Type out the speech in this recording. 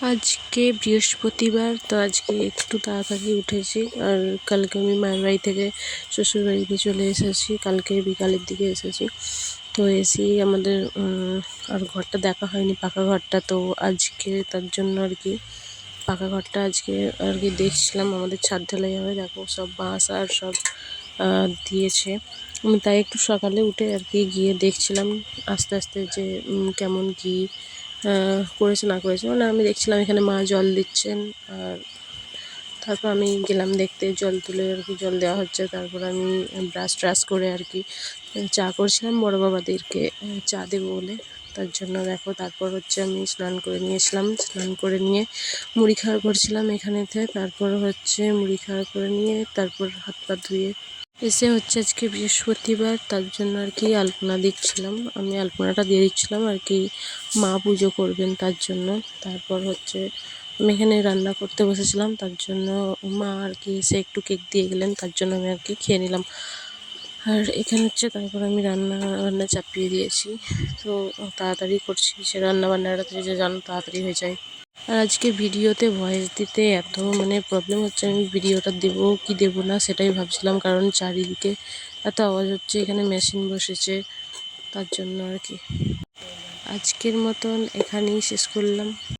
আজকে বৃহস্পতিবার, তো আজকে একটু তাড়াতাড়ি উঠেছি। আর কালকে আমি মায়ের বাড়ি থেকে শ্বশুর বাড়িতে চলে এসেছি, কালকে বিকালের দিকে এসেছি। তো এসেই আমাদের আর ঘরটা দেখা হয়নি, পাকা ঘরটা, তো আজকে তার জন্য আর কি পাকা ঘরটা আজকে আর কি দেখছিলাম। আমাদের ছাদ ঢালাই হবে, দেখো সব বাঁশ আর সব দিয়েছে। আমি তাই একটু সকালে উঠে আর কি গিয়ে দেখছিলাম আস্তে আস্তে যে কেমন কি করেছে না করেছে। মানে আমি দেখছিলাম এখানে মা জল দিচ্ছেন, আর তারপর আমি গেলাম দেখতে, জল তুলে আর কি জল দেওয়া হচ্ছে। তারপর আমি ব্রাশ ট্রাশ করে আর কি চা করছিলাম বড় বাবাদেরকে চা দেবো বলে, তার জন্য দেখো। তারপর হচ্ছে আমি স্নান করে নিয়েছিলাম, স্নান করে নিয়ে মুড়ি খাওয়া করছিলাম এখানেতে। তারপর হচ্ছে মুড়ি খাওয়া করে নিয়ে তারপর হাত পা ধুয়ে এসে হচ্ছে আজকে বৃহস্পতিবার, তার জন্য আর কি আলপনা দিচ্ছিলাম। আমি আলপনাটা দিয়ে দিচ্ছিলাম আর কি, মা পুজো করবেন তার জন্য। তারপর হচ্ছে আমি এখানে রান্না করতে বসেছিলাম, তার জন্য মা আর কি এসে একটু কেক দিয়ে গেলেন, তার জন্য আমি আর কি খেয়ে নিলাম। আর এখানে হচ্ছে তারপর আমি রান্না চাপিয়ে দিয়েছি। তো তাড়াতাড়ি করছি, সে রান্নাবান্নাটা যে জানো তাড়াতাড়ি হয়ে যায়। আর আজকে ভিডিওতে ভয়েস দিতে এত প্রবলেম হচ্ছে, আমি ভিডিওটা দেবো কি দেবো না সেটাই ভাবছিলাম, কারণ চারিদিকে এত আওয়াজ হচ্ছে, এখানে মেশিন বসেছে, তার জন্য আর কি। আজকের মতন এখানেই শেষ করলাম।